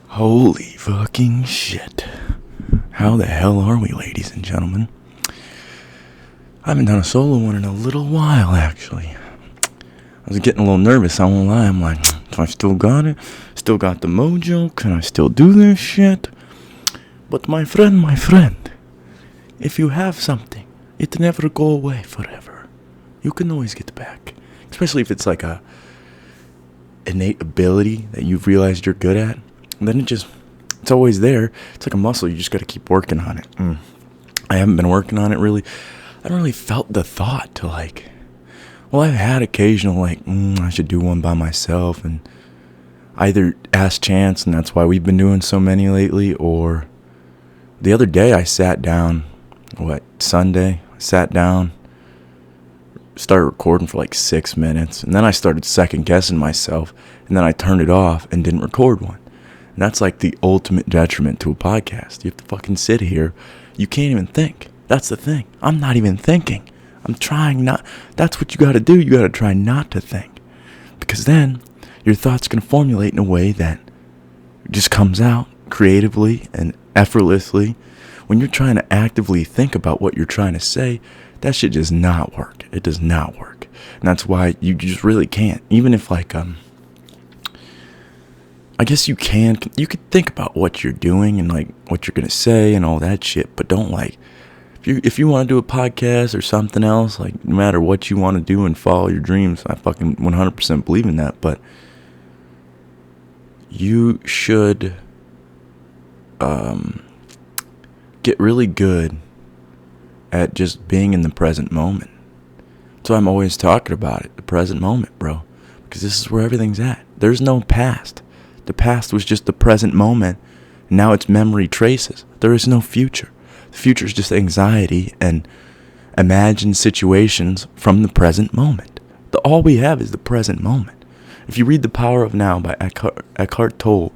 Holy fucking shit. How the hell are we, ladies and gentlemen? I haven't done a solo one in a little while, actually. I was getting a little nervous, I won't lie. I'm like, do I still got it? Still got the mojo? Can I still do this shit? But my friend, if you have something, it never go away forever. You can always get back. Especially if it's like a innate ability that you've realized you're good at. And then it's always there. It's like a muscle, you just gotta keep working on it. I haven't been working on it really. I haven't really felt the thought to I've had occasional I should do one by myself, and either ask Chance, and that's why we've been doing so many lately, or the other day I sat down, Sunday, started recording for 6 minutes, and then I started second guessing myself, and then I turned it off and didn't record one. And that's the ultimate detriment to a podcast. You have to fucking sit here. You can't even think. That's the thing. I'm not even thinking. I'm trying not. That's what you got to do. You got to try not to think. Because then your thoughts can formulate in a way that just comes out creatively and effortlessly. When you're trying to actively think about what you're trying to say, that shit does not work. It does not work. And that's why you just really can't. Even if I guess you can. You could think about what you're doing and what you're gonna say and all that shit, but don't if you want to do a podcast or something else, no matter what you want to do and follow your dreams, I fucking 100% believe in that. But you should get really good at just being in the present moment. So I'm always talking about it, the present moment, bro, because this is where everything's at. There's no past. The past was just the present moment. Now it's memory traces. There is no future. The future is just anxiety and imagined situations from the present moment. All we have is the present moment. If you read The Power of Now by Eckhart Tolle,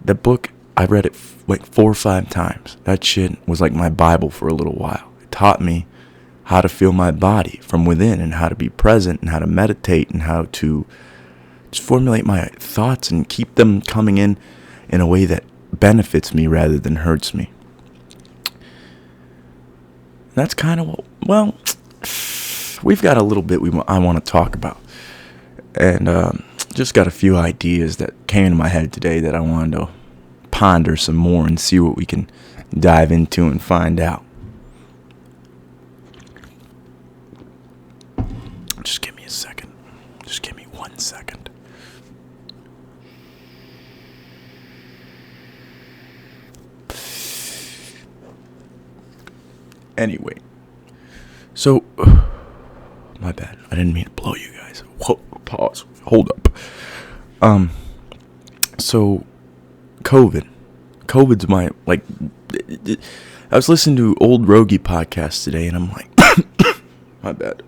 the book, I read it 4 or 5 times. That shit was like my Bible for a little while. It taught me how to feel my body from within and how to be present and how to meditate and how to just formulate my thoughts and keep them coming in a way that benefits me rather than hurts me. And that's kind of we've got a little bit I want to talk about. And just got a few ideas that came into my head today that I wanted to ponder some more and see what we can dive into and find out. Just give me a second. Just give me 1 second. Anyway, so my bad. I didn't mean to blow you guys. Whoa, pause. Hold up. So COVID's my I was listening to old Rogie podcast today, and I'm like, my bad.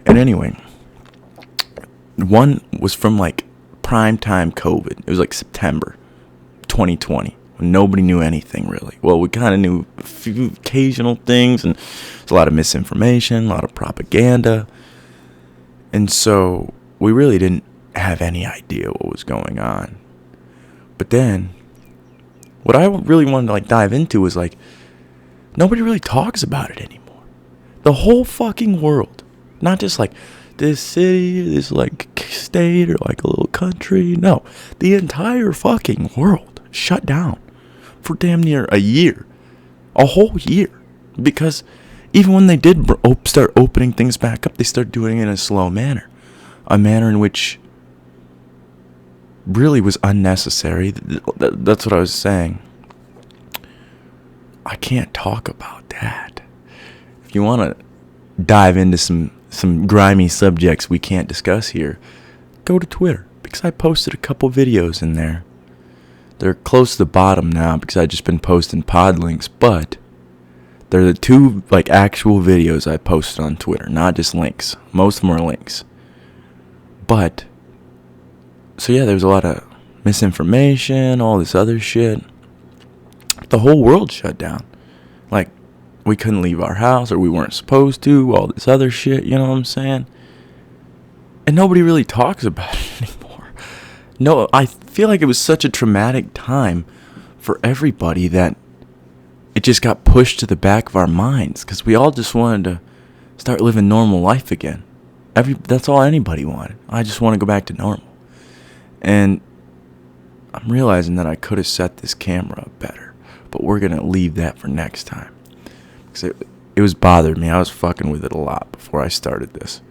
And anyway, one was from prime time COVID. It was September 2020. When nobody knew anything really. Well, we kind of knew a few occasional things, and there's a lot of misinformation, a lot of propaganda. And so we really didn't have any idea what was going on. But then what I really wanted to dive into was nobody really talks about it anymore. The whole fucking world, not just this city, this state, or a little country. No, the entire fucking world shut down for damn near a year, a whole year, because even when they did start opening things back up, they started doing it in a slow manner, a manner in which really was unnecessary. That's what I was saying. I can't talk about that. If you want to dive into some grimy subjects we can't discuss here, go to Twitter, because I posted a couple videos in there. They're close to the bottom now because I've just been posting pod links, but they're the 2 actual videos I posted on Twitter, not just links. Most of them are links. But so yeah, there was a lot of misinformation, all this other shit. The whole world shut down. We couldn't leave our house, or we weren't supposed to, all this other shit, you know what I'm saying? And nobody really talks about it anymore. No, I feel like it was such a traumatic time for everybody that it just got pushed to the back of our minds because we all just wanted to start living normal life again. That's all anybody wanted. I just want to go back to normal. And I'm realizing that I could have set this camera up better, but we're going to leave that for next time. Because it was bothering me. I was fucking with it a lot before I started this.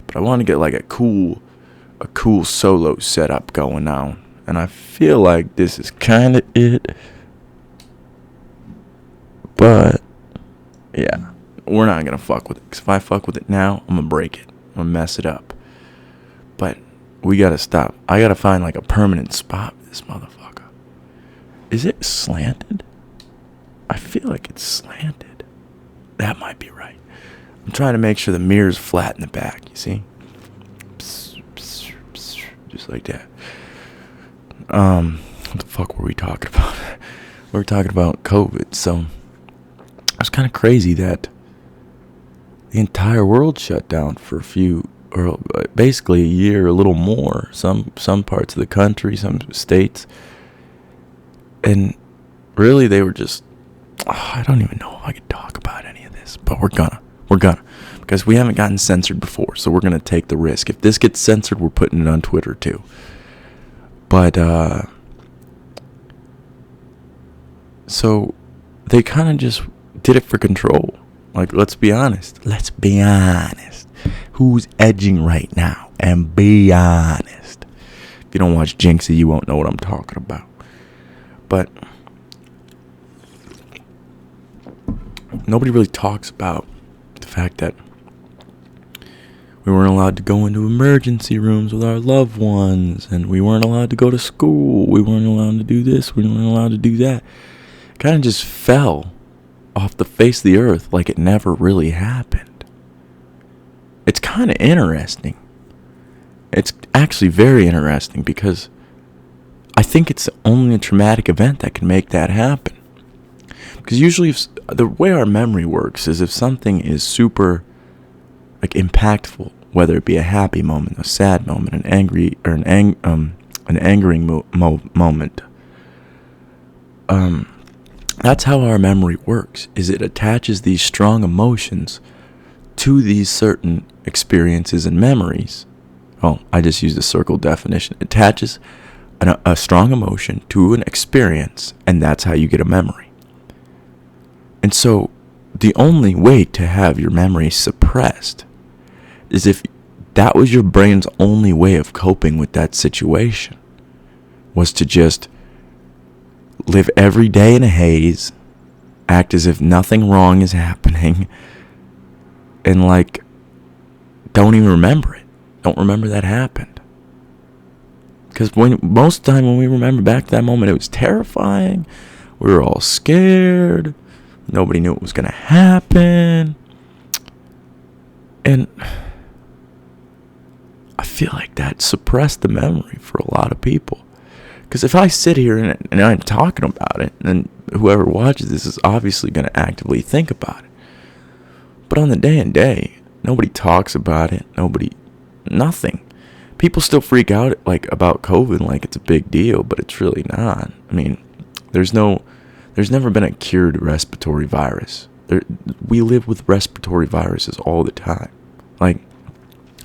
But I want to get like a cool solo setup going on. And I feel like this is kind of it. But, yeah, we're not going to fuck with it. Because if I fuck with it now, I'm going to break it. I'm going to mess it up. But we got to stop. I got to find like a permanent spot for this motherfucker. Is it slanted? I feel like it's slanted. That might be right. I'm trying to make sure the mirror's flat in the back, you see? Just like that. What the fuck were we talking about? We were talking about COVID, so it's kind of crazy that the entire world shut down for basically a year, a little more. Some parts of the country, some states, and really they were just. I don't even know if I could talk about any of this, but we're gonna, because we haven't gotten censored before, so we're gonna take the risk. If this gets censored, we're putting it on Twitter too. But so they kind of just did it for control. Like, let's be honest. Who's edging right now? And be honest. If you don't watch Jinxie, you won't know what I'm talking about. But nobody really talks about the fact that we weren't allowed to go into emergency rooms with our loved ones, and we weren't allowed to go to school. We weren't allowed to do this. We weren't allowed to do that. It kind of just fell off the face of the earth like it never really happened. It's kind of interesting. It's actually very interesting because I think it's only a traumatic event that can make that happen. Because usually the way our memory works is if something is super like impactful, whether it be a happy moment, a sad moment, an angry or an angering moment, that's how our memory works. Is it attaches these strong emotions to these certain experiences and memories. Oh, I just used a circle definition. It attaches a strong emotion to an experience, and that's how you get a memory. And so the only way to have your memory suppressed is if that was your brain's only way of coping with that situation, was to just live every day in a haze, act as if nothing wrong is happening, and like don't even remember it. Don't remember that happened. Because most of the time when we remember back to that moment, it was terrifying. We were all scared. Nobody knew what was going to happen. And I feel like that suppressed the memory for a lot of people. Because if I sit here and I'm talking about it, then whoever watches this is obviously going to actively think about it. But on the day and day, nobody talks about it. Nothing. People still freak out like about COVID like it's a big deal, but it's really not. I mean, there's never been a cured respiratory virus. We live with respiratory viruses all the time. Like,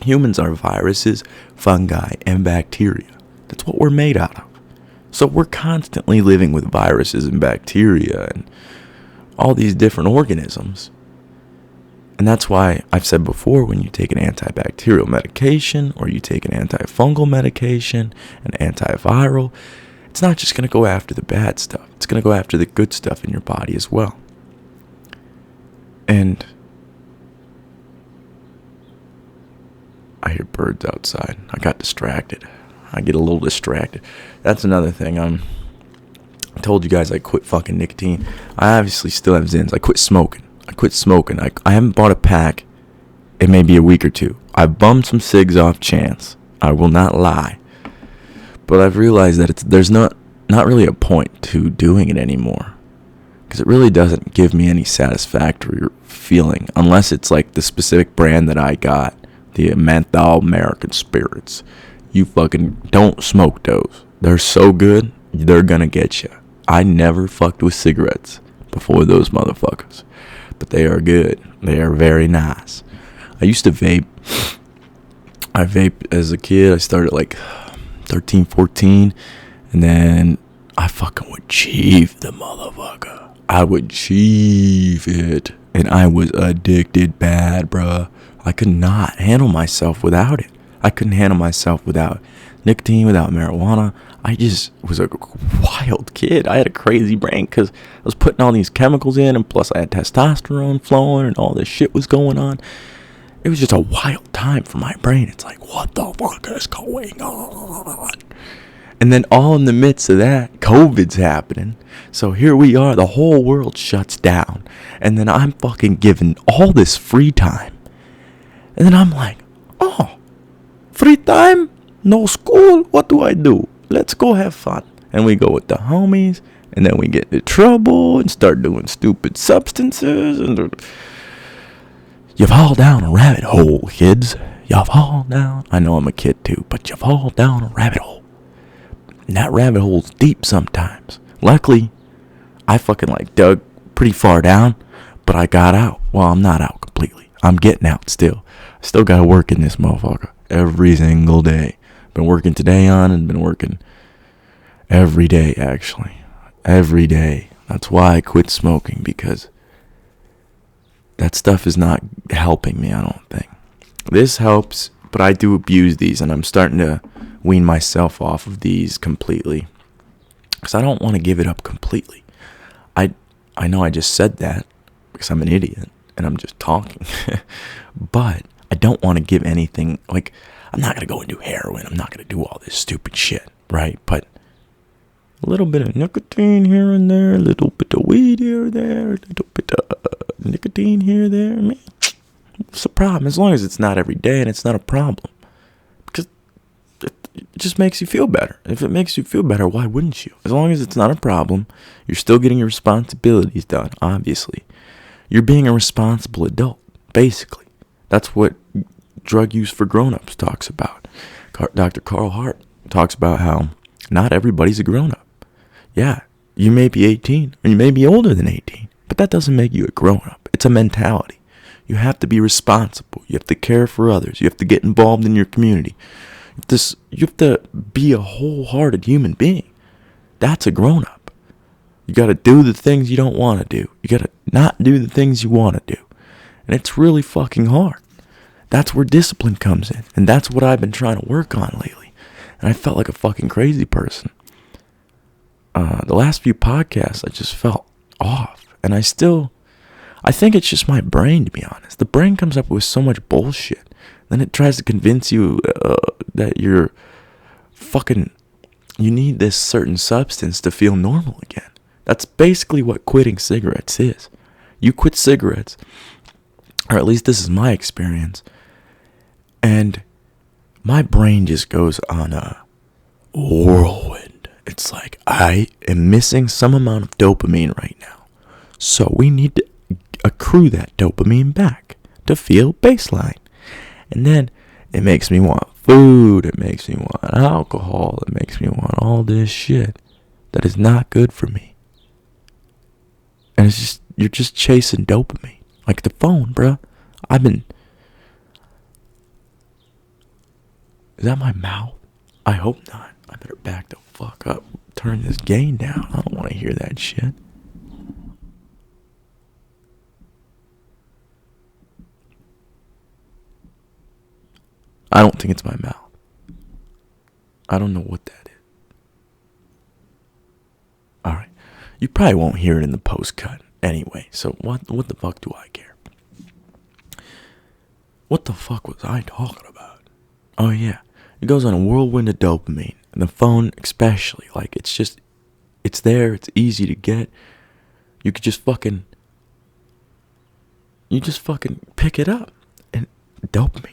humans are viruses, fungi, and bacteria. That's what we're made out of. So we're constantly living with viruses and bacteria and all these different organisms. And that's why I've said before, when you take an antibacterial medication or you take an antifungal medication, an antiviral, it's not just going to go after the bad stuff. It's going to go after the good stuff in your body as well. And I hear birds outside. I got distracted. I get a little distracted. That's another thing. I told you guys I quit fucking nicotine. I obviously still have Zins. I quit smoking. I haven't bought a pack in maybe a week or two. I bummed some cigs off chance. I will not lie. But I've realized that there's not really a point to doing it anymore. Because it really doesn't give me any satisfactory feeling. Unless it's like the specific brand that I got. The menthol American Spirits. you fucking don't smoke those. They're so good, they're gonna get you. I never fucked with cigarettes before those motherfuckers, but they are good. They are very nice. I used to vape. I vaped as a kid. I started like 13, 14, and then I fucking would cheeve the motherfucker. I would cheeve it, and I was addicted bad, bruh. I could not handle myself without it. I couldn't handle myself without nicotine, without marijuana. I just was a wild kid. I had a crazy brain because I was putting all these chemicals in, and plus I had testosterone flowing, and all this shit was going on. It was just a wild time for my brain. It's like, what the fuck is going on? And then all in the midst of that, COVID's happening. So here we are, the whole world shuts down. And then I'm fucking given all this free time. And then I'm like, oh, free time? No school? What do I do? Let's go have fun. And we go with the homies. And then we get into trouble and start doing stupid substances. And you fall down a rabbit hole, kids. You fall down. I know I'm a kid too, but you fall down a rabbit hole. And that rabbit hole's deep sometimes. Luckily, I fucking like dug pretty far down, but I got out. Well, I'm not out completely. I'm getting out still. I still gotta work in this motherfucker every single day. Been working today on and been working every day, actually. Every day. That's why I quit smoking, because that stuff is not helping me, I don't think. This helps, but I do abuse these, and I'm starting to wean myself off of these completely, because I don't want to give it up completely. I know I just said that because I'm an idiot and I'm just talking, but I don't want to give anything, like, I'm not going to go and do heroin, I'm not going to do all this stupid shit, right? But a little bit of nicotine here and there, a little bit of weed here and there, a little bit of nicotine here and there, man, what's the problem? As long as it's not every day and it's not a problem. Because it just makes you feel better. If it makes you feel better, why wouldn't you? As long as it's not a problem, you're still getting your responsibilities done, obviously. You're being a responsible adult, basically. That's what drug use for grown-ups talks about. Dr. Carl Hart talks about how not everybody's a grown-up. Yeah, you may be 18, or you may be older than 18, but that doesn't make you a grown-up. It's a mentality. You have to be responsible. You have to care for others. You have to get involved in your community. You have to be a wholehearted human being. That's a grown-up. You got to do the things you don't want to do. You got to not do the things you want to do. And it's really fucking hard. That's where discipline comes in. And that's what I've been trying to work on lately. And I felt like a fucking crazy person. The last few podcasts, I just felt off. And I think it's just my brain, to be honest. The brain comes up with so much bullshit. Then it tries to convince you that you need this certain substance to feel normal again. That's basically what quitting cigarettes is. You quit cigarettes, or at least this is my experience, and my brain just goes on a whirlwind. It's like, I am missing some amount of dopamine right now. So we need to accrue that dopamine back to feel baseline. And then it makes me want food. It makes me want alcohol. It makes me want all this shit that is not good for me. And it's just, you're just chasing dopamine. Like the phone, bruh. Is that my mouth? I hope not. I better back the fuck up. Turn this gain down. I don't want to hear that shit. I don't think it's my mouth. I don't know what that is. Alright. You probably won't hear it in the post cut anyway. So what the fuck do I care? What the fuck was I talking about? Oh yeah. It goes on a whirlwind of dopamine. And the phone especially. Like, it's there. It's easy to get. You could just fucking pick it up. And dopamine.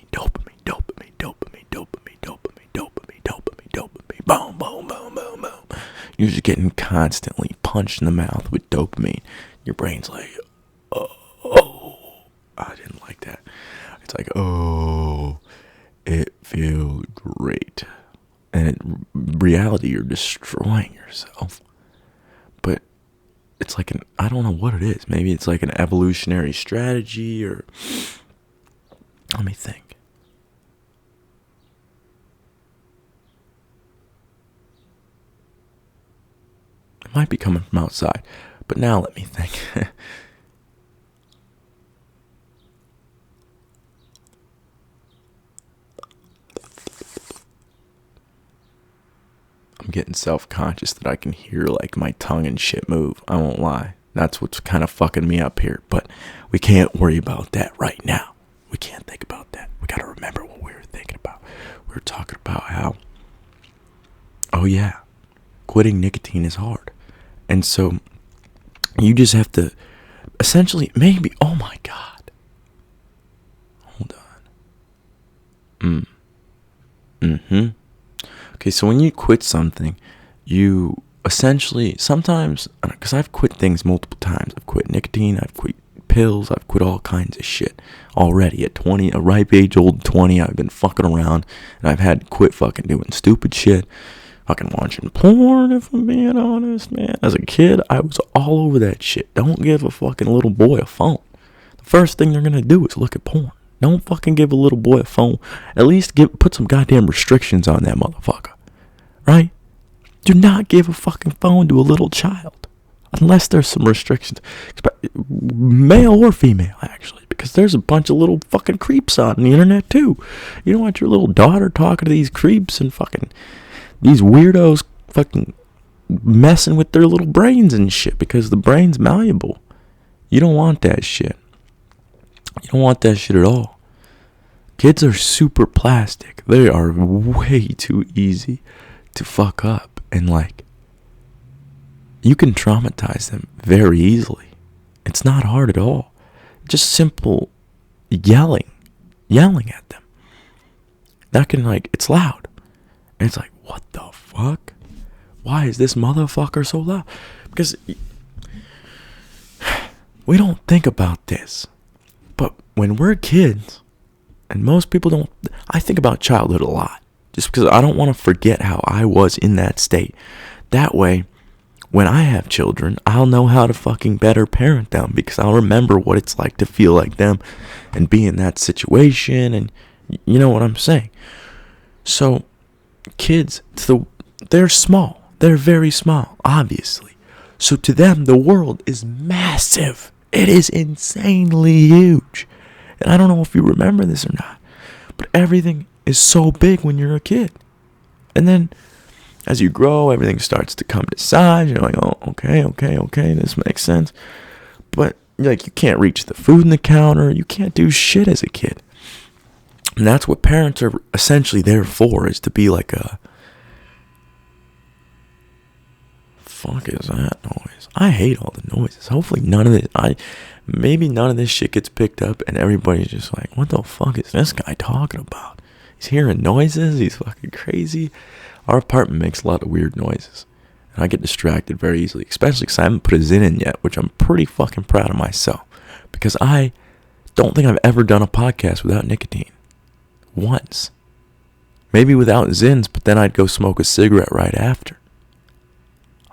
Boom, boom, boom, boom, boom. You're just getting constantly punched in the mouth with dopamine. Your brain's like, oh, I didn't like that. It's like, oh, it feels great. and in reality, you're destroying yourself. But it's like I don't know what it is. Maybe it's like an evolutionary strategy, or let me think. It might be coming from outside, but now let me think. I'm getting self-conscious that I can hear like my tongue and shit move. I won't lie. That's what's kind of fucking me up here. But we can't worry about that right now. We can't think about that. We got to remember what we were thinking about. We were talking about how, oh yeah, quitting nicotine is hard. And so you just have to essentially maybe, oh my God. Hold on. Okay, so when you quit something, you essentially, sometimes, because I've quit things multiple times. I've quit nicotine, I've quit pills, I've quit all kinds of shit already. At 20, a ripe age old 20, I've been fucking around, and I've had to quit fucking doing stupid shit. Fucking watching porn, if I'm being honest, man. As a kid, I was all over that shit. Don't give a fucking little boy a phone. The first thing they're gonna do is look at porn. Don't fucking give a little boy a phone. At least put some goddamn restrictions on that motherfucker. Right? Do not give a fucking phone to a little child. Unless there's some restrictions. Male or female, actually. Because there's a bunch of little fucking creeps on the internet, too. You don't want your little daughter talking to these creeps and fucking these weirdos fucking messing with their little brains and shit. Because the brain's malleable. You don't want that shit. You don't want that shit at all. Kids are super plastic. They are way too easy to fuck up. And like, you can traumatize them very easily. It's not hard at all. Just simple yelling at them. That can like, it's loud. And it's like, what the fuck? Why is this motherfucker so loud? Because we don't think about this. But when we're kids, and most people don't, I think about childhood a lot. Just because I don't want to forget how I was in that state. That way, when I have children, I'll know how to fucking better parent them. Because I'll remember what it's like to feel like them and be in that situation. And you know what I'm saying. So, kids, they're small. They're very small, obviously. So to them, the world is massive. It is insanely huge. And I don't know if you remember this or not. But everything is so big when you're a kid. And then as you grow, everything starts to come to size. You're like, oh, okay, this makes sense. But like, you can't reach the food in the counter. You can't do shit as a kid. And that's what parents are essentially there for, is to be like a, fuck is that noise? I hate all the noises. Hopefully none of this shit gets picked up and everybody's just like, what the fuck is this guy talking about? He's hearing noises. He's fucking crazy. Our apartment makes a lot of weird noises. And I get distracted very easily. Especially because I haven't put a Zyn in yet. Which I'm pretty fucking proud of myself. Because I don't think I've ever done a podcast without nicotine. Once. Maybe without Zyns. But then I'd go smoke a cigarette right after.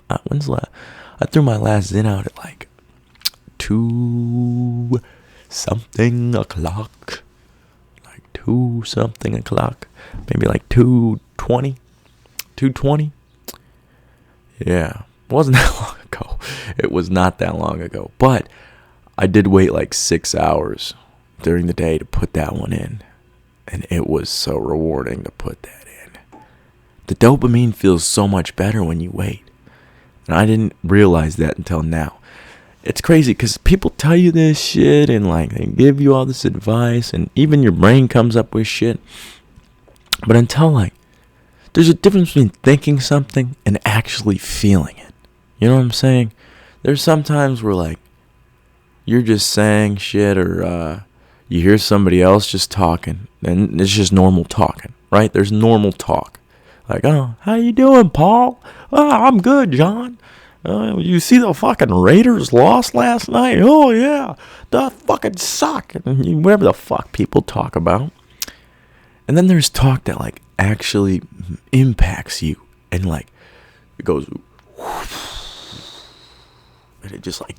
I threw my last Zyn out at like 2 something o'clock. Like 2 something o'clock. Maybe like 2:20. 2:20. Yeah. It wasn't that long ago. It was not that long ago. But I did wait like 6 hours during the day to put that one in. And it was so rewarding to put that in. The dopamine feels so much better when you wait. And I didn't realize that until now. It's crazy because people tell you this shit and like they give you all this advice and even your brain comes up with shit. But until like, there's a difference between thinking something and actually feeling it. You know what I'm saying? There's sometimes where like, you're just saying shit or you hear somebody else just talking and it's just normal talking, right? There's normal talk. Like, oh, how you doing, Paul? Oh, I'm good, John. You see the fucking Raiders lost last night? Oh, yeah. The fucking suck. And whatever the fuck people talk about. And then there's talk that, like, actually impacts you, and like it goes, and it just like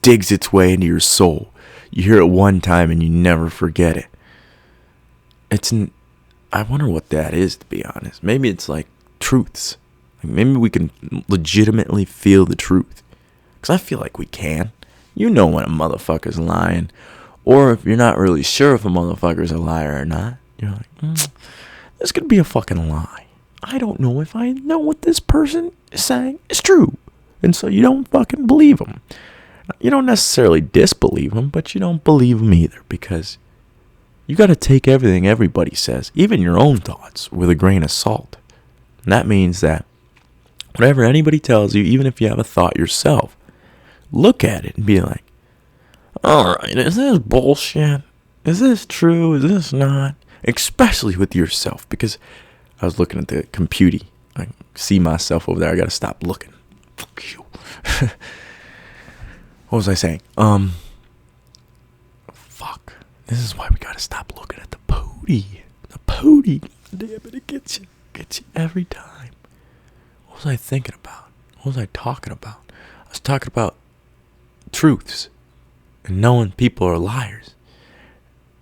digs its way into your soul. You hear it one time and you never forget it. I wonder what that is, to be honest. Maybe it's like truths. Like maybe we can legitimately feel the truth. Because I feel like we can. You know when a motherfucker's lying. Or if you're not really sure if a motherfucker's a liar or not, you're like, this could be a fucking lie. I don't know if I know what this person is saying is true. And so you don't fucking believe them. You don't necessarily disbelieve them, but you don't believe them either. Because you got to take everything everybody says, even your own thoughts, with a grain of salt. And that means that whatever anybody tells you, even if you have a thought yourself, look at it and be like, all right, is this bullshit? Is this true? Is this not? Especially with yourself, because I was looking at the computer. I see myself over there. I got to stop looking. Fuck you. What was I saying? Fuck. This is why we got to stop looking at the pooty. The pooty. Damn it, it gets you. Gets you every time. What was I thinking about? What was I talking about? I was talking about truths. And knowing people are liars.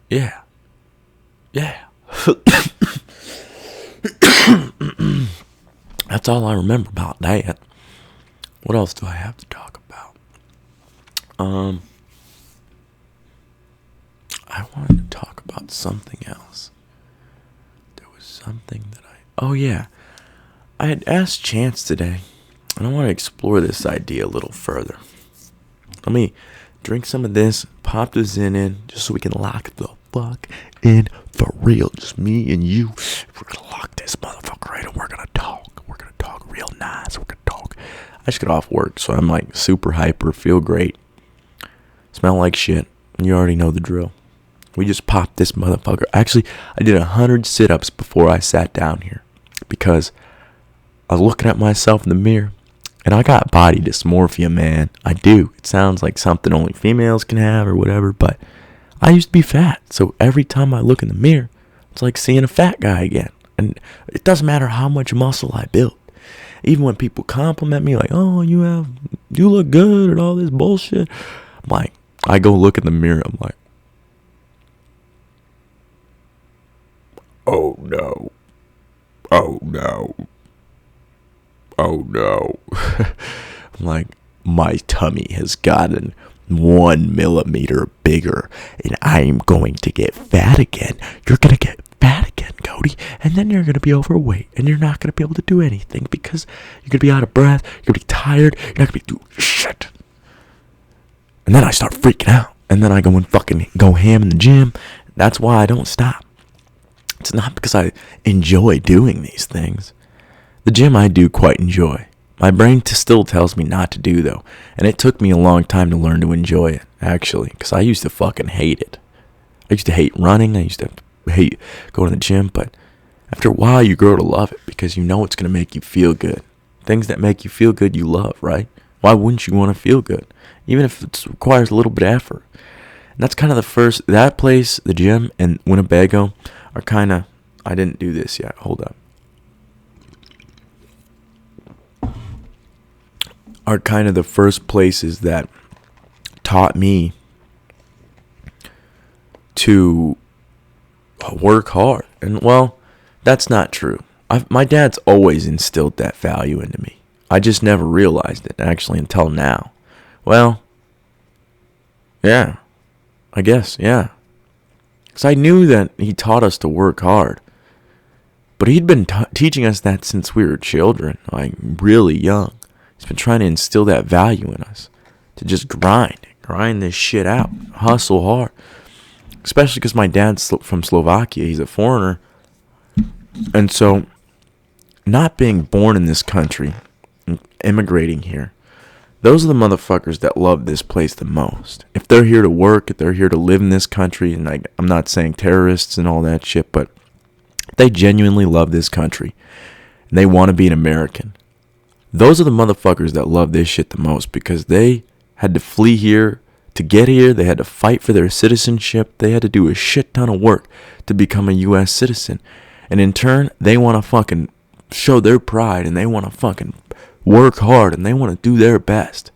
Yeah. That's all I remember about that. What else do I have to talk about? I wanted to talk about something else. There was something that oh yeah. I had asked Chance today, and I want to explore this idea a little further. Let me drink some of this, pop this in, just so we can lock the fuck in for real. Just me and you. We're gonna lock this motherfucker right, and we're gonna talk. We're gonna talk real nice. We're gonna talk. I just got off work, so I'm like super hyper, feel great, smell like shit. You already know the drill. We just popped this motherfucker. Actually, I did 100 sit-ups before I sat down here because I was looking at myself in the mirror. And I got body dysmorphia, man. I do. It sounds like something only females can have or whatever, but I used to be fat. So every time I look in the mirror, it's like seeing a fat guy again. And it doesn't matter how much muscle I built. Even when people compliment me like, oh, you look good and all this bullshit. I'm like, I go look in the mirror. I'm like, oh no. Oh no. Oh no. I'm like, my tummy has gotten 1 millimeter bigger and I'm going to get fat again. You're going to get fat again, Cody. And then you're going to be overweight and you're not going to be able to do anything because you're going to be out of breath. You're going to be tired. You're not going to be doing shit. And then I start freaking out. And then I go and fucking go ham in the gym. That's why I don't stop. It's not because I enjoy doing these things. The gym I do quite enjoy. My brain still tells me not to do, though. And it took me a long time to learn to enjoy it, actually. Because I used to fucking hate it. I used to hate running. I used to hate going to the gym. But after a while, you grow to love it. Because you know it's going to make you feel good. Things that make you feel good, you love, right? Why wouldn't you want to feel good? Even if it requires a little bit of effort. And that's kind of the first... That place, the gym, and Winnebago are kind of... I didn't do this yet. Hold up. Are kind of the first places that taught me to work hard. And, well, that's not true. My dad's always instilled that value into me. I just never realized it, actually, until now. Well, yeah, I guess, yeah. Because I knew that he taught us to work hard. But he'd been teaching us that since we were children, like really young. He's been trying to instill that value in us. To just grind this shit out. Hustle hard. Especially because my dad's from Slovakia. He's a foreigner. And so, not being born in this country, immigrating here, those are the motherfuckers that love this place the most. If they're here to work, if they're here to live in this country, and I'm not saying terrorists and all that shit, but they genuinely love this country. And they want to be an American. Those are the motherfuckers that love this shit the most because they had to flee here to get here. They had to fight for their citizenship. They had to do a shit ton of work to become a U.S. citizen. And in turn, they want to fucking show their pride, and they want to fucking work hard, and they want to do their best.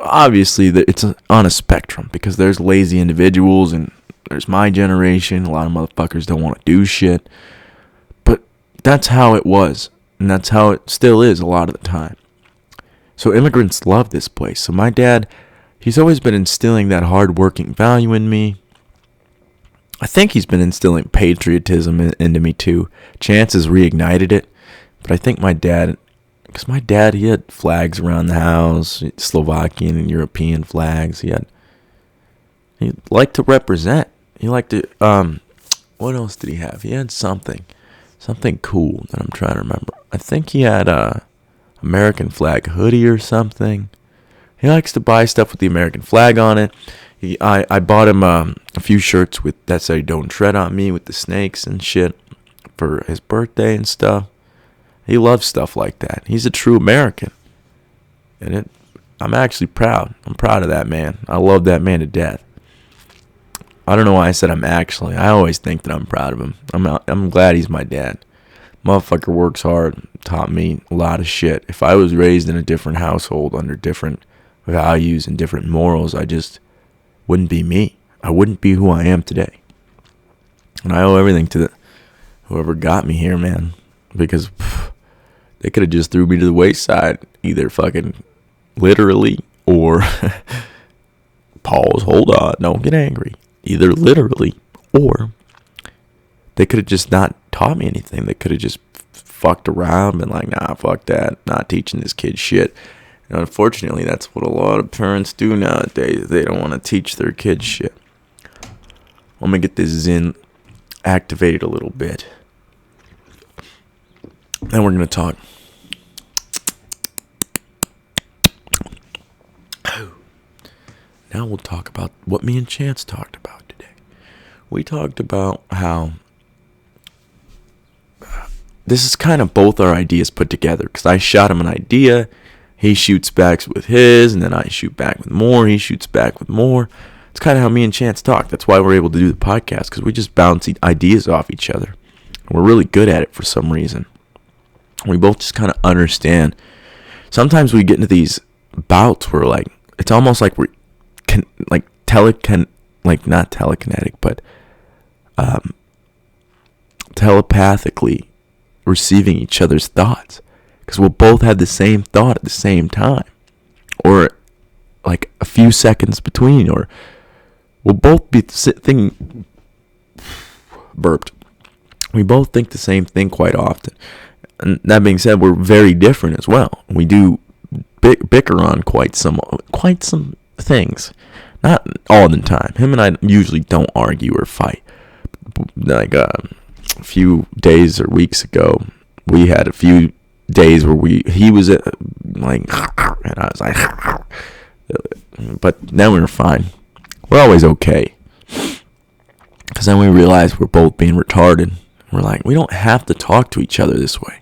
Obviously, it's on a spectrum, because there's lazy individuals, and there's my generation. A lot of motherfuckers don't want to do shit. But that's how it was, and that's how it still is a lot of the time. So immigrants love this place. So my dad, he's always been instilling that hard-working value in me. I think he's been instilling patriotism into me too. Chance has reignited it. But I think my dad, because my dad, he had flags around the house, Slovakian and European flags. He liked to represent. He liked to, what else did he have? He had something cool that I'm trying to remember. I think he had a American flag hoodie or something. He likes to buy stuff with the American flag on it. I bought him a few shirts that say "Don't Tread on Me" with the snakes and shit for his birthday and stuff. He loves stuff like that. He's a true American, and I'm actually proud. I'm proud of that man. I love that man to death. I don't know why I said I'm actually. I always think that I'm proud of him. I'm glad he's my dad. Motherfucker works hard. Taught me a lot of shit. If I was raised in a different household under different values and different morals, I just wouldn't be me. I wouldn't be who I am today. And I owe everything to whoever got me here, man. Because they could have just threw me to the wayside, either fucking literally or pause, hold on, don't get angry. Either literally or they could have just not taught me anything. They could have just fucked around, been like, nah, fuck that, not teaching this kid shit. And unfortunately, that's what a lot of parents do nowadays. They don't want to teach their kids shit. I'm going to get this Zen activated a little bit. Then we're going to talk. Now we'll talk about what me and Chance talked about today. We talked about how this is kind of both our ideas put together. Because I shot him an idea. He shoots back with his. And then I shoot back with more. He shoots back with more. It's kind of how me and Chance talk. That's why we're able to do the podcast. Because we just bounce ideas off each other. And we're really good at it for some reason. We both just kind of understand. Sometimes we get into these bouts where like it's almost like we're not telekinetic, but telepathically receiving each other's thoughts, because we'll both have the same thought at the same time, or like a few seconds between, or we'll both be thinking. Burped. We both think the same thing quite often. And that being said, we're very different as well. We do bicker on quite some things. Not all the time. Him and I usually don't argue or fight. Like a few days or weeks ago, we had a few days where he was like, and I was like, but then we were fine. We're always okay. Because then we realized we're both being retarded. We're like, we don't have to talk to each other this way.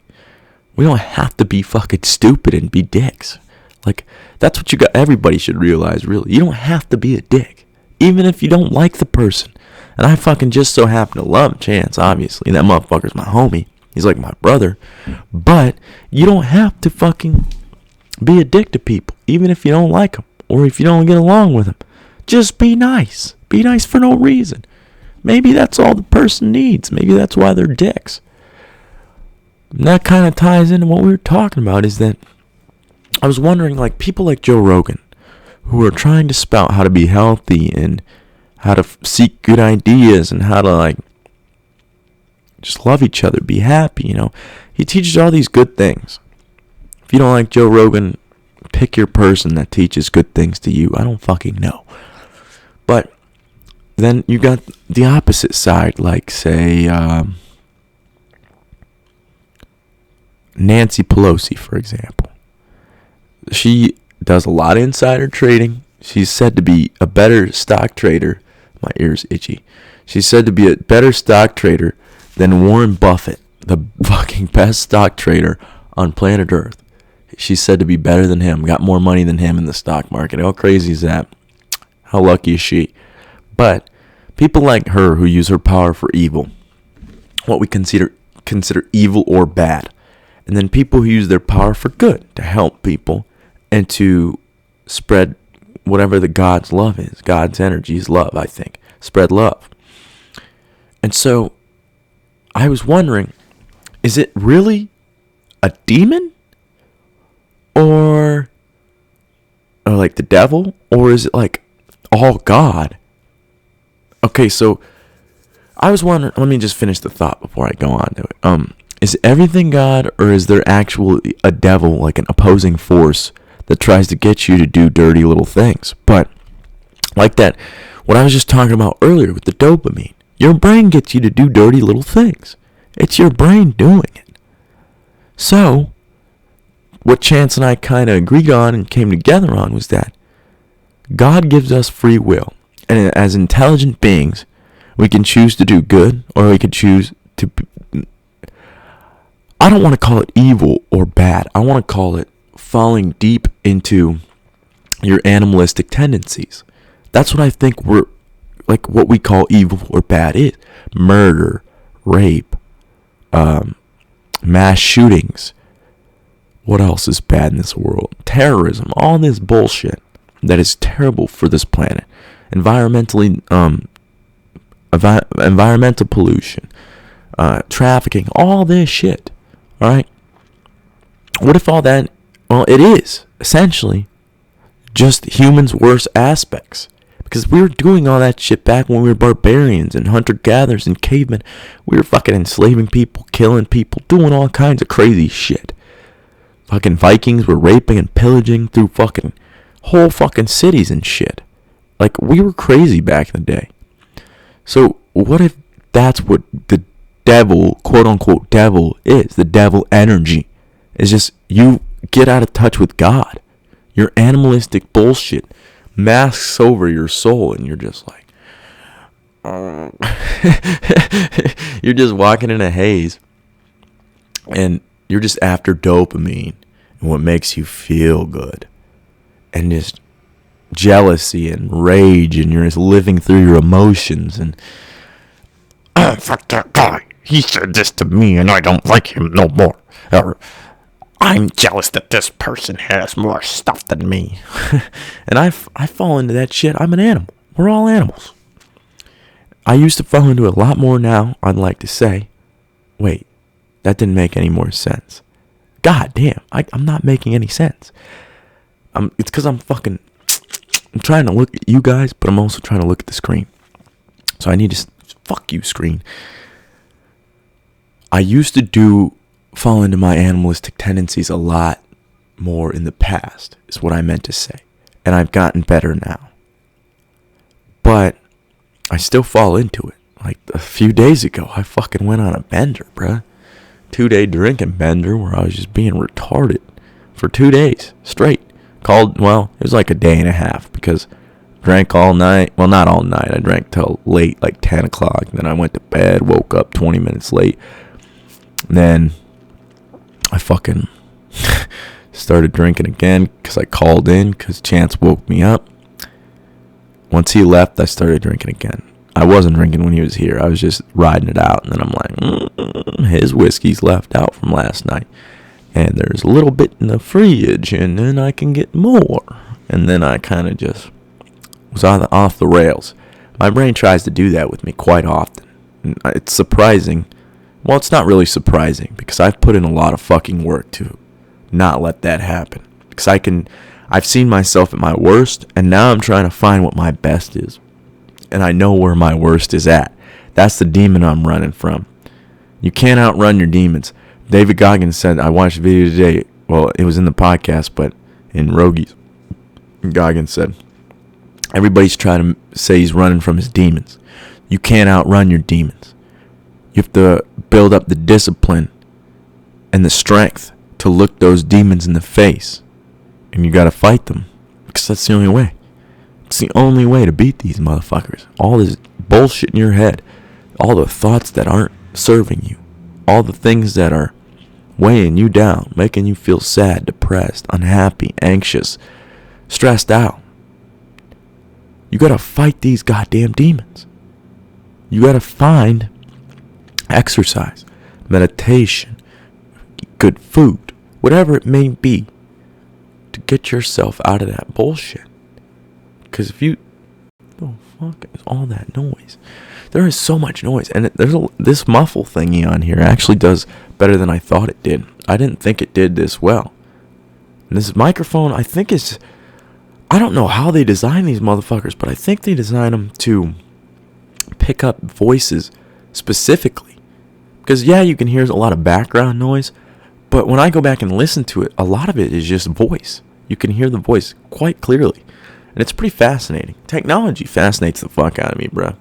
We don't have to be fucking stupid and be dicks. Like, that's what everybody should realize, really. You don't have to be a dick. Even if you don't like the person. And I fucking just so happen to love Chance, obviously. That motherfucker's my homie. He's like my brother. But you don't have to fucking be a dick to people. Even if you don't like them. Or if you don't get along with them. Just be nice. Be nice for no reason. Maybe that's all the person needs. Maybe that's why they're dicks. And that kind of ties into what we were talking about, is that I was wondering, like, people like Joe Rogan, who are trying to spout how to be healthy and how to seek good ideas and how to, like, just love each other, be happy, you know. He teaches all these good things. If you don't like Joe Rogan, pick your person that teaches good things to you. I don't fucking know. But then you got the opposite side, like, say, Nancy Pelosi, for example. She does a lot of insider trading. She's said to be a better stock trader. My ear's itchy. She's said to be a better stock trader than Warren Buffett, the fucking best stock trader on planet Earth. She's said to be better than him, got more money than him in the stock market. How crazy is that? How lucky is she? But People like her who use her power for evil, what we consider evil or bad. And then people who use their power for good, to help people and to spread whatever the God's love is. God's energy is love, I think. Spread love. And so I was wondering, is it really a demon? Or like the devil? Or is it like all God? Okay, so I was wondering, let me just finish the thought before I go on to it. Is everything God, or is there actually a devil, like an opposing force that tries to get you to do dirty little things? But like that, what I was just talking about earlier with the dopamine, your brain gets you to do dirty little things. It's your brain doing it. So, what Chance and I kind of agreed on and came together on was that God gives us free will. And as intelligent beings, we can choose to do good, or we can choose to... I don't want to call it evil or bad. I want to call it falling deep into your animalistic tendencies. That's what I think what we call evil or bad is. Murder, rape, mass shootings. What else is bad in this world? Terrorism, all this bullshit that is terrible for this planet. Environmental pollution, trafficking, all this shit. All right. What if all that? Well, it is essentially just humans' worst aspects, because we were doing all that shit back when we were barbarians and hunter-gatherers and cavemen. We were fucking enslaving people, killing people, doing all kinds of crazy shit. Fucking Vikings were raping and pillaging through fucking whole fucking cities and shit. Like, we were crazy back in the day. So what if that's what the devil, quote unquote devil, is? The devil energy is just you get out of touch with God. Your animalistic bullshit masks over your soul, and you're just like, you're just walking in a haze, and you're just after dopamine and what makes you feel good, and just jealousy and rage, and you're just living through your emotions, and fuck that guy, he said this to me and I don't like him no more, or I'm jealous that this person has more stuff than me. And I fall into that shit. I'm an animal. We're all animals. I used to fall into it a lot more now, I'd like to say. Wait, that didn't make any more sense. God damn, I'm not making any sense. It's because I'm trying to look at you guys, but I'm also trying to look at the screen. So I need to... Fuck you, screen. I used to fall into my animalistic tendencies a lot more in the past, is what I meant to say. And I've gotten better now. But I still fall into it. Like a few days ago, I fucking went on a bender, bruh. 2-day drinking bender where I was just being retarded for 2 days straight. It was like a day and a half, because drank all night. Well, not all night. I drank till late, like 10 o'clock. Then I went to bed, woke up 20 minutes late. And then I fucking started drinking again because I called in because Chance woke me up. Once he left, I started drinking again. I wasn't drinking when he was here. I was just riding it out. And then I'm like, his whiskey's left out from last night. And there's a little bit in the fridge, and then I can get more. And then I kind of just was off the rails. My brain tries to do that with me quite often. And it's surprising. Well, it's not really surprising, because I've put in a lot of fucking work to not let that happen. Because I've seen myself at my worst, and now I'm trying to find what my best is. And I know where my worst is at. That's the demon I'm running from. You can't outrun your demons. David Goggins said, I watched a video today, well, it was in the podcast, but in Rogies, Goggins said, everybody's trying to say he's running from his demons. You can't outrun your demons. You have to build up the discipline and the strength to look those demons in the face. And you got to fight them, because that's the only way. It's the only way to beat these motherfuckers. All this bullshit in your head, all the thoughts that aren't serving you, all the things that are weighing you down, making you feel sad, depressed, unhappy, anxious, stressed out. You gotta fight these goddamn demons. You got to find exercise, meditation, good food, whatever it may be, to get yourself out of that bullshit. Because if you... Oh, fuck, is all that noise. There is so much noise. And this muffle thingy on here actually does better than I thought it did. I didn't think it did this well. And this microphone, I think is... I don't know how they design these motherfuckers, but I think they design them to pick up voices specifically. Because, yeah, you can hear a lot of background noise, but when I go back and listen to it, a lot of it is just voice. You can hear the voice quite clearly. And it's pretty fascinating. Technology fascinates the fuck out of me, bro.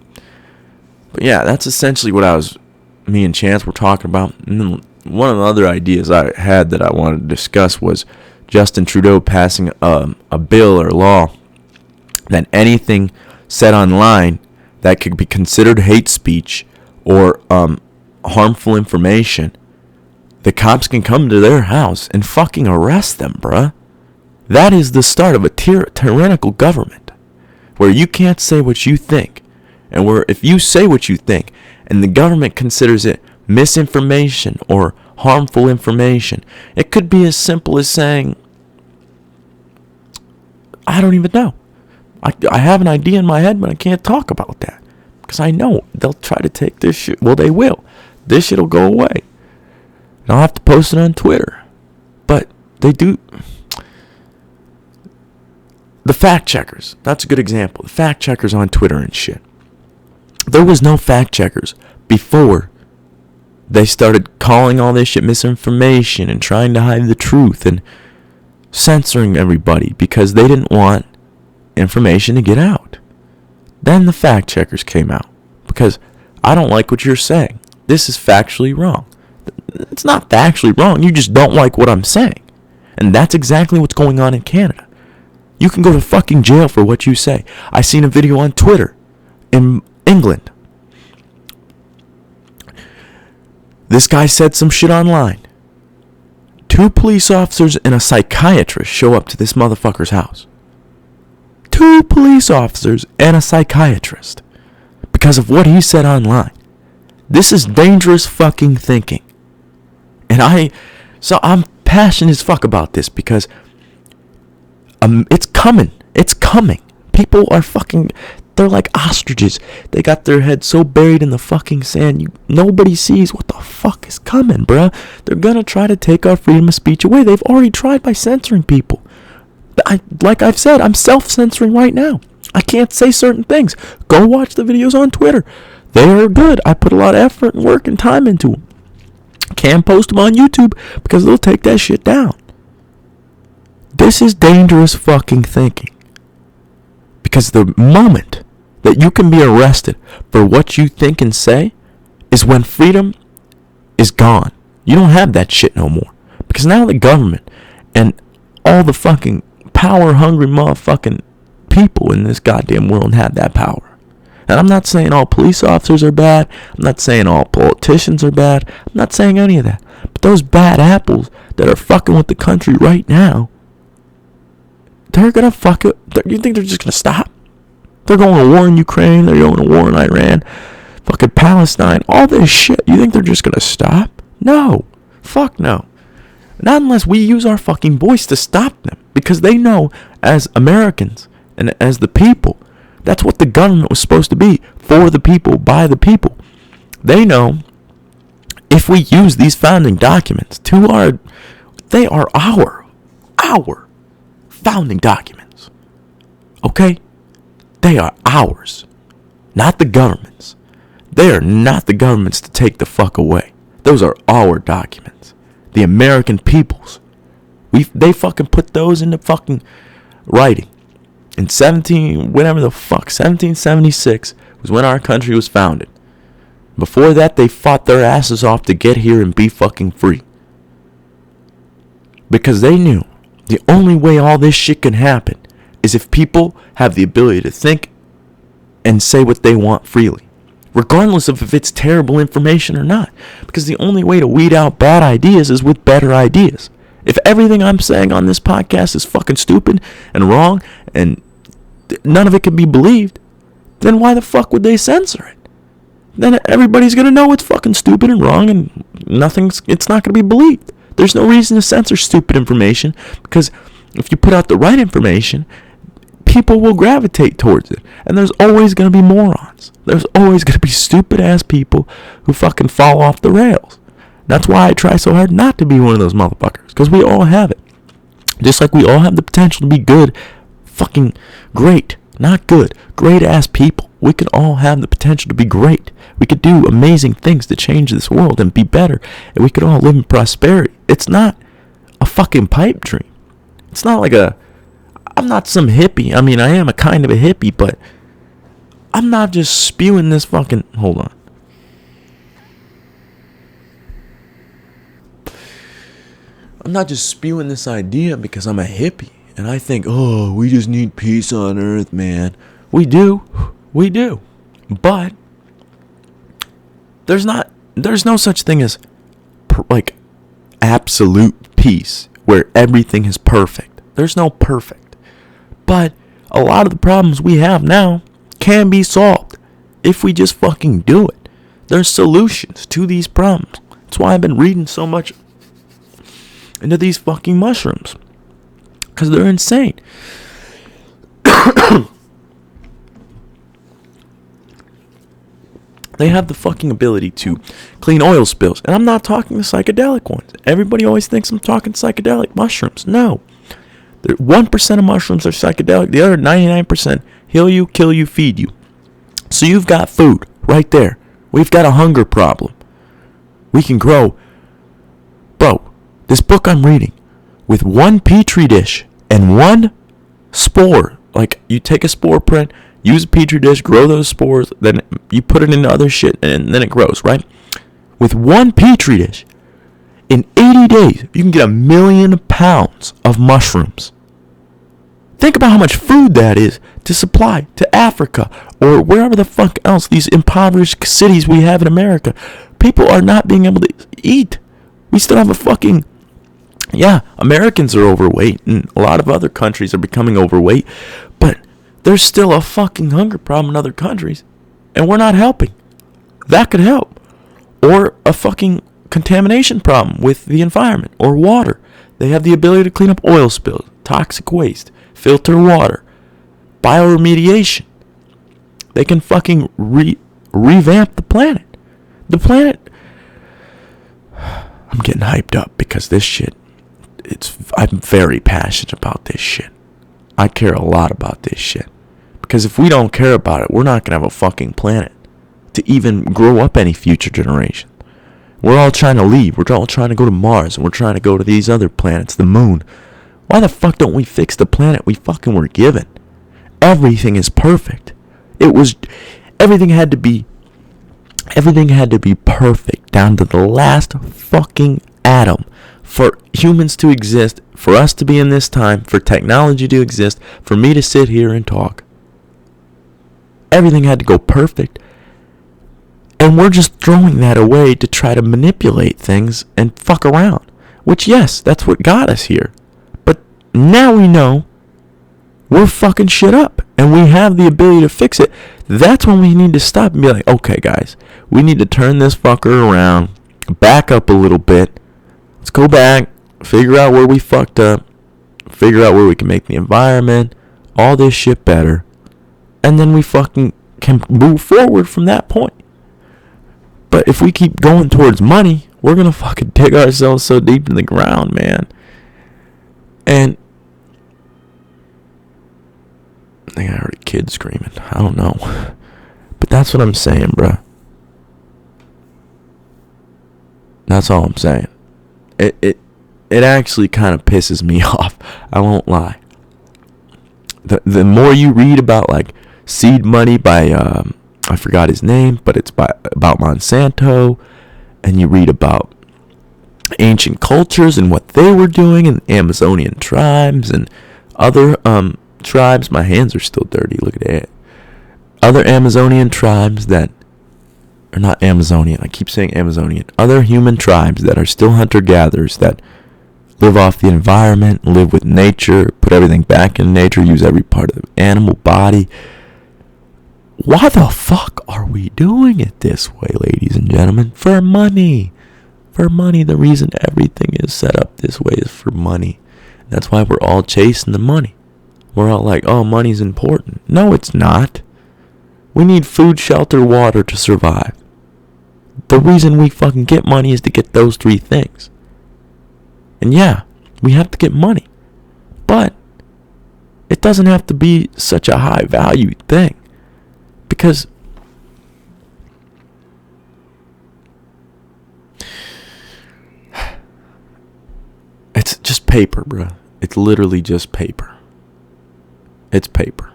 But yeah, that's essentially what me and Chance were talking about. And then one of the other ideas I had that I wanted to discuss was Justin Trudeau passing a bill or law that anything said online that could be considered hate speech or harmful information, the cops can come to their house and fucking arrest them, bruh. That is the start of a tyrannical government, where you can't say what you think, and where if you say what you think, and the government considers it misinformation or harmful information, it could be as simple as saying, I don't even know. I have an idea in my head, but I can't talk about that. Because I know they'll try to take this shit. Well, they will. This shit will go away. And I'll have to post it on Twitter. But they do... The fact checkers. That's a good example. The fact checkers on Twitter and shit. There was no fact checkers before they started calling all this shit misinformation and trying to hide the truth and censoring everybody because they didn't want information to get out. Then the fact checkers came out because I don't like what you're saying. This is factually wrong. It's not factually wrong. You just don't like what I'm saying. And that's exactly what's going on in Canada. You can go to fucking jail for what you say. I seen a video on Twitter in England. This guy said some shit online. 2 police officers and a psychiatrist show up to this motherfucker's house. 2 police officers and a psychiatrist. Because of what he said online. This is dangerous fucking thinking. And I'm passionate as fuck about this because it's coming. It's coming. People are fucking... They're like ostriches. They got their heads so buried in the fucking sand. Nobody sees what the fuck is coming, bruh. They're gonna try to take our freedom of speech away. They've already tried by censoring people. Like I've said, I'm self-censoring right now. I can't say certain things. Go watch the videos on Twitter. They are good. I put a lot of effort and work and time into them. Can't post them on YouTube because they'll take that shit down. This is dangerous fucking thinking. Because the moment that you can be arrested for what you think and say is when freedom is gone. You don't have that shit no more. Because now the government and all the fucking power-hungry motherfucking people in this goddamn world have that power. And I'm not saying all police officers are bad. I'm not saying all politicians are bad. I'm not saying any of that. But those bad apples that are fucking with the country right now, they're gonna fuck it. You think they're just gonna stop? They're going to war in Ukraine. They're going to war in Iran. Fucking Palestine. All this shit. You think they're just gonna stop? No. Fuck no. Not unless we use our fucking voice to stop them. Because they know, as Americans and as the people, that's what the government was supposed to be. For the people, by the people. They know if we use these founding documents they are our founding documents. Okay? They are ours. Not the government's. They are not the government's to take the fuck away. Those are our documents. The American people's. They fucking put those into fucking writing. In 1776 was when our country was founded. Before that, they fought their asses off to get here and be fucking free. Because they knew the only way all this shit can happen is if people have the ability to think and say what they want freely. Regardless of if it's terrible information or not. Because the only way to weed out bad ideas is with better ideas. If everything I'm saying on this podcast is fucking stupid and wrong and none of it can be believed, then why the fuck would they censor it? then everybody's going to know it's fucking stupid and wrong, and it's not going to be believed. There's no reason to censor stupid information, because if you put out the right information, people will gravitate towards it. And there's always going to be morons. There's always going to be stupid ass people who fucking fall off the rails. That's why I try so hard not to be one of those motherfuckers, because we all have it. Just like we all have the potential to be good, fucking great, not good, great ass people. We could all have the potential to be great. We could do amazing things to change this world and be better. And we could all live in prosperity. It's not a fucking pipe dream. It's not like I'm not some hippie. I mean, I am a kind of a hippie, but I'm not just spewing this fucking, hold on. I'm not just spewing this idea because I'm a hippie and I think, oh, we just need peace on earth, man. We do. But there's no such thing as like absolute peace where everything is perfect. There's no perfect. But a lot of the problems we have now can be solved if we just fucking do it. There's solutions to these problems. That's why I've been reading so much into these fucking mushrooms, because they're insane. They have the fucking ability to clean oil spills. And I'm not talking the psychedelic ones. Everybody always thinks I'm talking psychedelic mushrooms. No. 1% of mushrooms are psychedelic. The other 99% heal you, kill you, feed you. So you've got food right there. We've got a hunger problem. We can grow. Bro, this book I'm reading, with one petri dish and one spore, like you take a spore print, use a petri dish, grow those spores, then you put it into other shit, and then it grows, right? With one petri dish, in 80 days, you can get 1 million pounds of mushrooms. Think about how much food that is to supply to Africa or wherever the fuck else, these impoverished cities we have in America. People are not being able to eat. We still have a fucking... Yeah, Americans are overweight, and a lot of other countries are becoming overweight, but there's still a fucking hunger problem in other countries, and we're not helping. That could help. Or a fucking contamination problem with the environment or water. They have the ability to clean up oil spills, toxic waste, filter water, bioremediation. They can fucking revamp the planet. The planet... I'm getting hyped up because this shit, I'm very passionate about this shit. I care a lot about this shit. Because if we don't care about it, we're not going to have a fucking planet to even grow up any future generation. We're all trying to leave. We're all trying to go to Mars, and we're trying to go to these other planets, the moon. Why the fuck don't we fix the planet we fucking were given? Everything is perfect. Everything had to be perfect down to the last fucking atom for humans to exist, for us to be in this time, for technology to exist, for me to sit here and talk. Everything had to go perfect. And we're just throwing that away to try to manipulate things and fuck around. Which, yes, that's what got us here. But now we know we're fucking shit up. And we have the ability to fix it. That's when we need to stop and be like, okay, guys, we need to turn this fucker around, back up a little bit. Let's go back, figure out where we fucked up, figure out where we can make the environment, all this shit better. And then we fucking can move forward from that point. But if we keep going towards money, we're going to fucking dig ourselves so deep in the ground, man. And I think I heard a kid screaming. I don't know. But that's what I'm saying, bruh. That's all I'm saying. It actually kind of pisses me off. I won't lie. The more you read about like seed money by I forgot his name, but it's about Monsanto, and you read about ancient cultures and what they were doing, and Amazonian tribes and other tribes. My hands are still dirty. Look at that. Other Amazonian tribes that are not Amazonian. I keep saying Amazonian. Other human tribes that are still hunter-gatherers that live off the environment, live with nature, put everything back in nature, use every part of the animal body. Why the fuck are we doing it this way, ladies and gentlemen? For money. For money. The reason everything is set up this way is for money. That's why we're all chasing the money. We're all like, oh, money's important. No, it's not. We need food, shelter, water to survive. The reason we fucking get money is to get those three things. And yeah, we have to get money. But it doesn't have to be such a high value thing. Because it's just paper, bro. It's literally just paper. It's paper.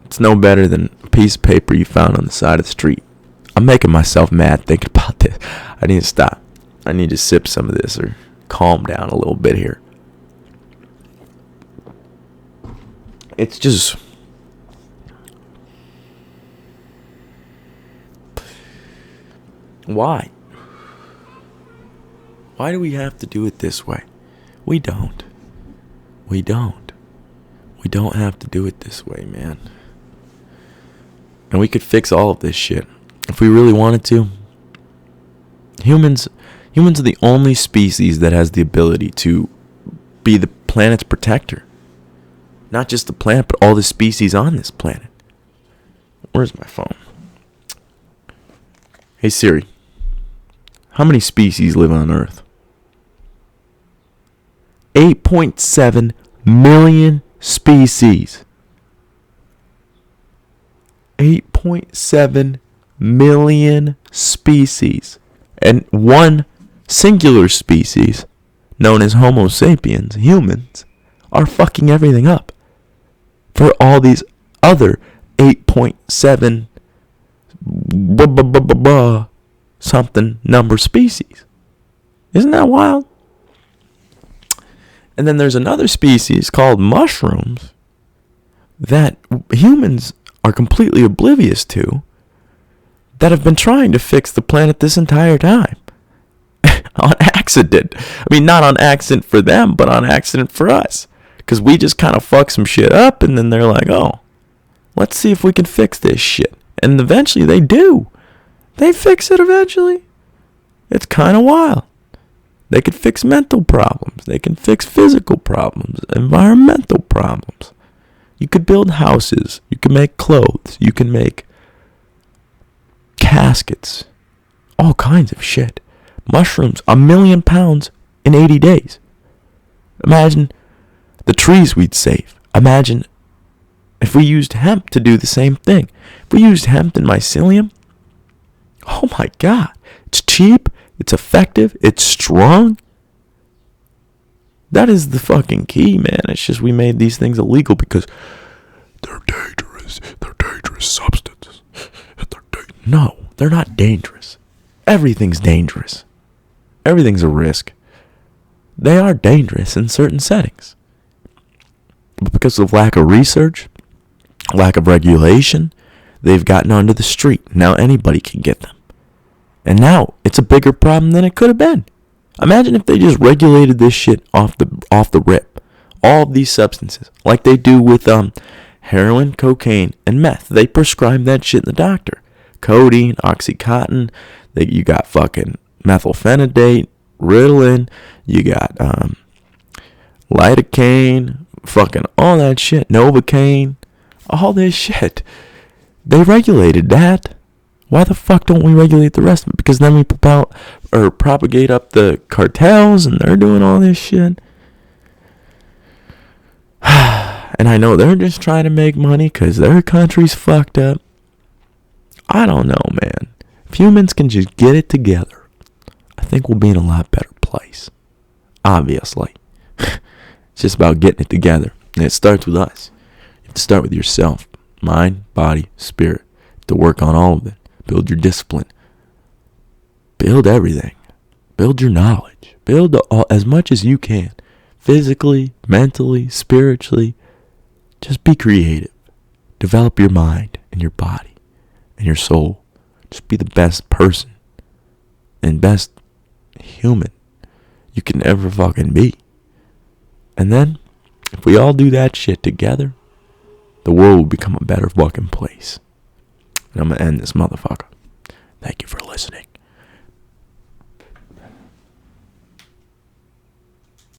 It's no better than a piece of paper you found on the side of the street. I'm making myself mad thinking about this. I need to stop. I need to sip some of this or calm down a little bit here. It's just... Why? Why do we have to do it this way? We don't. We don't. We don't have to do it this way, man. And we could fix all of this shit if we really wanted to. Humans are the only species that has the ability to be the planet's protector. Not just the planet, but all the species on this planet. Where's my phone? Hey Siri, how many species live on Earth? 8.7 million species. 8.7 million species. And one singular species, known as Homo sapiens, humans, are fucking everything up. For all these other 8.7 something number species. Isn't that wild? And then there's another species called mushrooms that humans are completely oblivious to, that have been trying to fix the planet this entire time. On accident. I mean, not on accident for them, but on accident for us. Because we just kind of fuck some shit up, and then they're like, oh, let's see if we can fix this shit. And eventually they do. They fix it eventually. It's kind of wild. They could fix mental problems. They can fix physical problems, environmental problems. You could build houses. You can make clothes. You can make caskets. All kinds of shit. Mushrooms, 1 million pounds in 80 days. Imagine the trees we'd save. Imagine if we used hemp to do the same thing. If we used hemp and mycelium, oh my God. It's cheap. It's effective. It's strong. That is the fucking key, man. It's just we made these things illegal because they're dangerous. They're dangerous substances. No, they're not dangerous. Everything's dangerous. Everything's a risk. They are dangerous in certain settings. But because of lack of research, lack of regulation, they've gotten onto the street. Now anybody can get them. And now it's a bigger problem than it could have been. Imagine if they just regulated this shit off the rip. All of these substances, like they do with heroin, cocaine, and meth. They prescribe that shit in the doctor. Codeine, Oxycontin. You got fucking methylphenidate, Ritalin. You got lidocaine, fucking all that shit. Novocaine, all this shit. They regulated that. Why the fuck don't we regulate the rest of it? Because then we propagate up the cartels and they're doing all this shit. And I know they're just trying to make money because their country's fucked up. I don't know, man. If humans can just get it together, I think we'll be in a lot better place. Obviously. It's just about getting it together. And it starts with us. You have to start with yourself. Mind, body, spirit. To work on all of it. Build your discipline. Build everything. Build your knowledge. Build as much as you can. Physically, mentally, spiritually. Just be creative. Develop your mind and your body and your soul. Just be the best person and best human you can ever fucking be. And then, if we all do that shit together, the world will become a better fucking place. And I'm going to end this motherfucker. Thank you for listening.